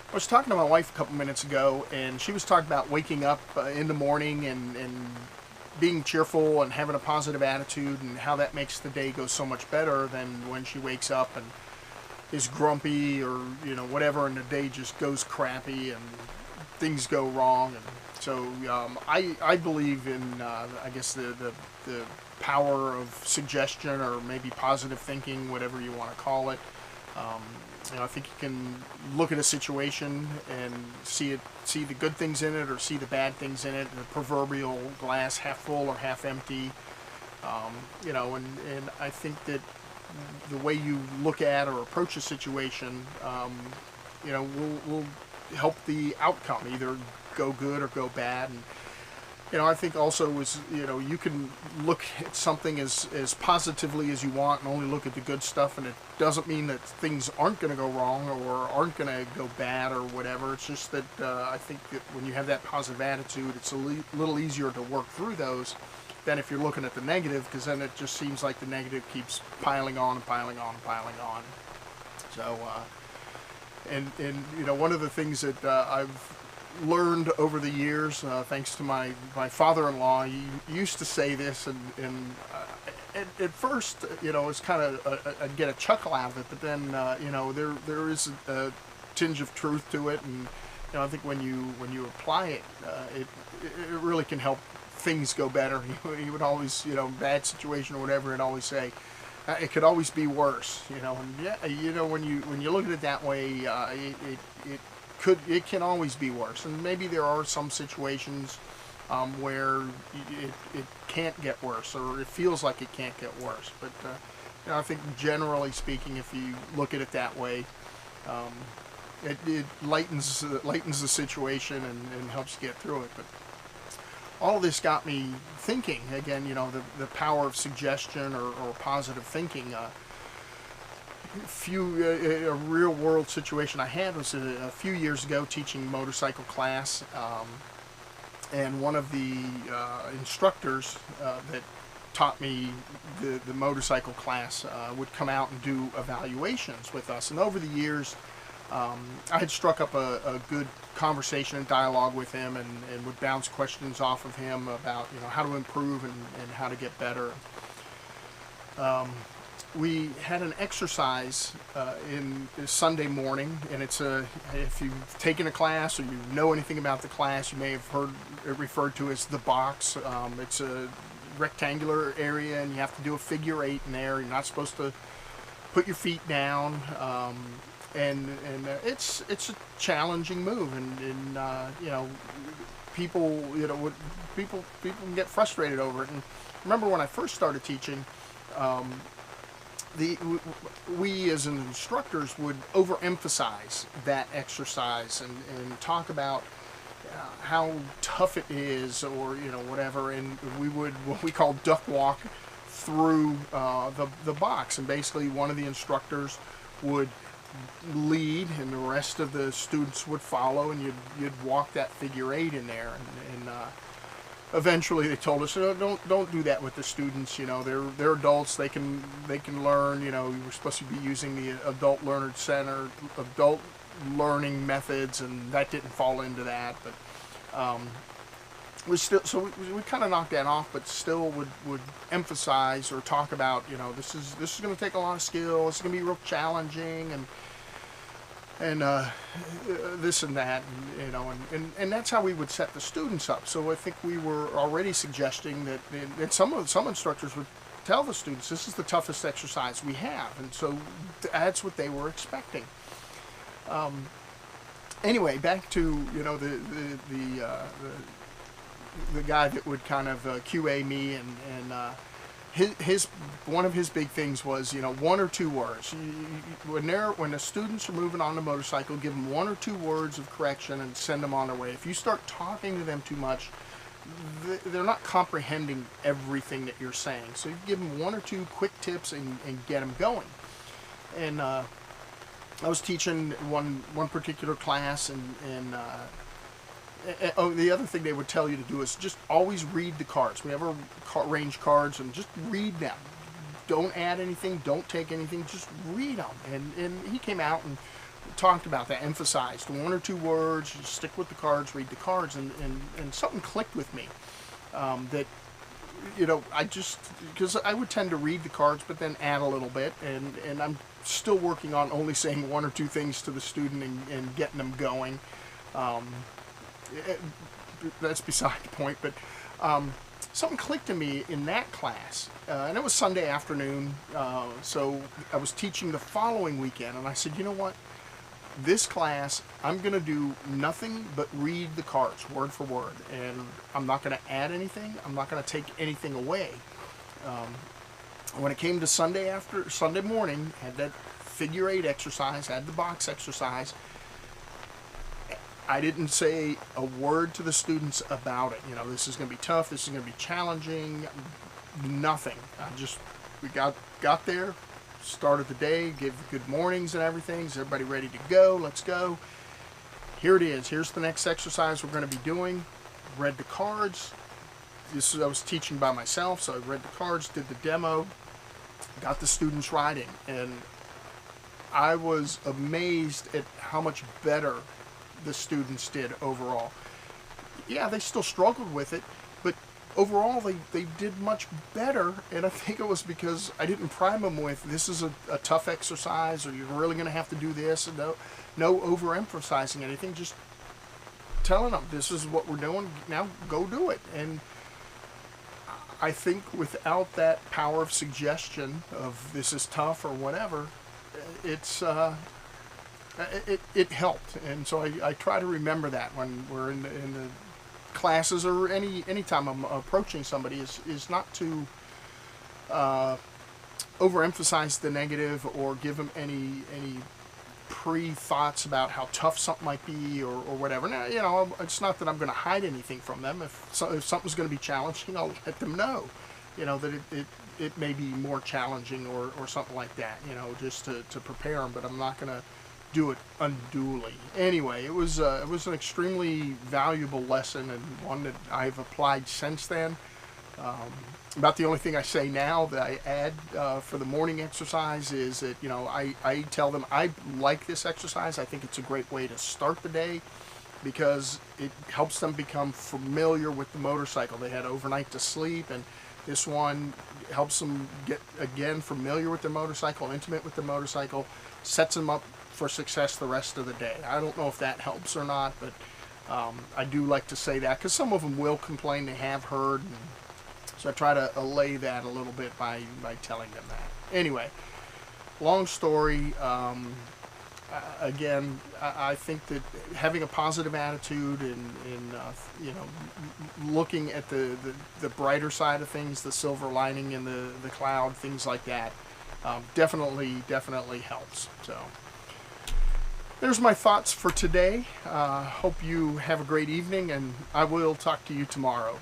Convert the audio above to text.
I was talking to my wife a couple minutes ago, and she was talking about waking up in the morning and being cheerful and having a positive attitude, and how that makes the day go so much better than when she wakes up and is grumpy or whatever, and the day just goes crappy and things go wrong. And so I believe in I guess the power of suggestion, or maybe positive thinking, whatever you want to call it. Um, I think you can look at a situation and see the good things in it, or see the bad things in it. The proverbial glass half full or half empty. And I think that the way you look at or approach a situation, will help the outcome either go good or go bad. And I think also is, you can look at something as positively as you want, and only look at the good stuff, and it doesn't mean that things aren't going to go wrong or aren't going to go bad or whatever. It's just that I think that when you have that positive attitude, it's a little easier to work through those than if you're looking at the negative, because then it just seems like the negative keeps piling on and piling on and piling on. So, one of the things that I've learned over the years, thanks to my father-in-law. He used to say this, and at first, it's kind of I'd get a chuckle out of it, but then there is a tinge of truth to it, and I think when you apply it, it really can help things go better. He would always, bad situation or whatever, and always say, it could always be worse, and yeah, when you look at it that way, it can always be worse. And maybe there are some situations where it can't get worse, or it feels like it can't get worse. But I think generally speaking, if you look at it that way, um, it lightens the situation, and helps you get through it. But all of this got me thinking again. The power of suggestion, or positive thinking. A real world situation I had was a few years ago, teaching motorcycle class, and one of the instructors that taught me the motorcycle class would come out and do evaluations with us. And over the years, I had struck up a good conversation and dialogue with him, and would bounce questions off of him about how to improve, and how to get better. We had an exercise in Sunday morning, and if you've taken a class or you know anything about the class, you may have heard it referred to as the box. It's a rectangular area, and you have to do a figure eight in there. You're not supposed to put your feet down, and it's a challenging move, and people people can get frustrated over it. And remember when I first started teaching. We as instructors would overemphasize that exercise, and talk about how tough it is, or whatever, and we would what we call duck walk through the box, and basically one of the instructors would lead, and the rest of the students would follow, and you'd walk that figure eight in there, and eventually they told us, don't do that with the students. They're adults. They can learn. We're supposed to be using the adult learner center, adult learning methods, and that didn't fall into that. But we kind of knocked that off, but still would emphasize or talk about this is going to take a lot of skill. It's going to be real challenging, and this and that, and that's how we would set the students up. So I think we were already suggesting that, and some instructors would tell the students, this is the toughest exercise we have, and so that's what they were expecting. Anyway, back to the guy that would kind of QA me, and his one of his big things was one or two words. When the students are moving on the motorcycle, give them one or two words of correction and send them on their way. If you start talking to them too much, they're not comprehending everything that you're saying. So you give them one or two quick tips, and get them going. And I was teaching one particular class, and the other thing they would tell you to do is just always read the cards. We have our range cards, and just read them. Don't add anything, don't take anything, just read them. And he came out and talked about that, emphasized one or two words, just stick with the cards, read the cards, and something clicked with me, that, you know, I just, because I would tend to read the cards but then add a little bit, and I'm still working on only saying one or two things to the student and getting them going. That's beside the point, but something clicked to me in that class, and it was Sunday afternoon, so I was teaching the following weekend, and I said, you know what, this class, I'm going to do nothing but read the cards word for word, and I'm not going to add anything, I'm not going to take anything away. When it came to Sunday morning, had that figure 8 exercise, had the box exercise, I didn't say a word to the students about it. You know, this is going to be tough, this is going to be challenging, nothing. We got there, started the day, gave the good mornings and everything. Is everybody ready to go? Let's go. Here it is. Here's the next exercise we're going to be doing. Read the cards. I was teaching by myself, so I read the cards, did the demo, got the students writing, and I was amazed at how much better the students did overall. Yeah, they still struggled with it, but overall they did much better, and I think it was because I didn't prime them with, this is a tough exercise, or you're really going to have to do this, and no overemphasizing anything, just telling them, this is what we're doing, now go do it. And I think without that power of suggestion of this is tough or whatever, it helped. And so I try to remember that when we're in the classes, or any time I'm approaching somebody, is not to overemphasize the negative or give them any pre-thoughts about how tough something might be, or whatever. Now, you know, it's not that I'm going to hide anything from them. If something's going to be challenging, I'll let them know, you know, that it may be more challenging or something like that, you know, just to prepare them, but I'm not going to do it unduly. Anyway, it was an extremely valuable lesson, and one that I've applied since then. About the only thing I say now that I add for the morning exercise is that, you know, I tell them I like this exercise. I think it's a great way to start the day because it helps them become familiar with the motorcycle. They had overnight to sleep, and this one helps them get, again, familiar with their motorcycle, intimate with their motorcycle, sets them up for success the rest of the day. I don't know if that helps or not, but I do like to say that because some of them will complain they have heard, and so I try to allay that a little bit by telling them that. Anyway, long story. Again, I think that having a positive attitude and you know, looking at the brighter side of things, the silver lining in the cloud, things like that, definitely helps. So there's my thoughts for today. Hope you have a great evening, and I will talk to you tomorrow.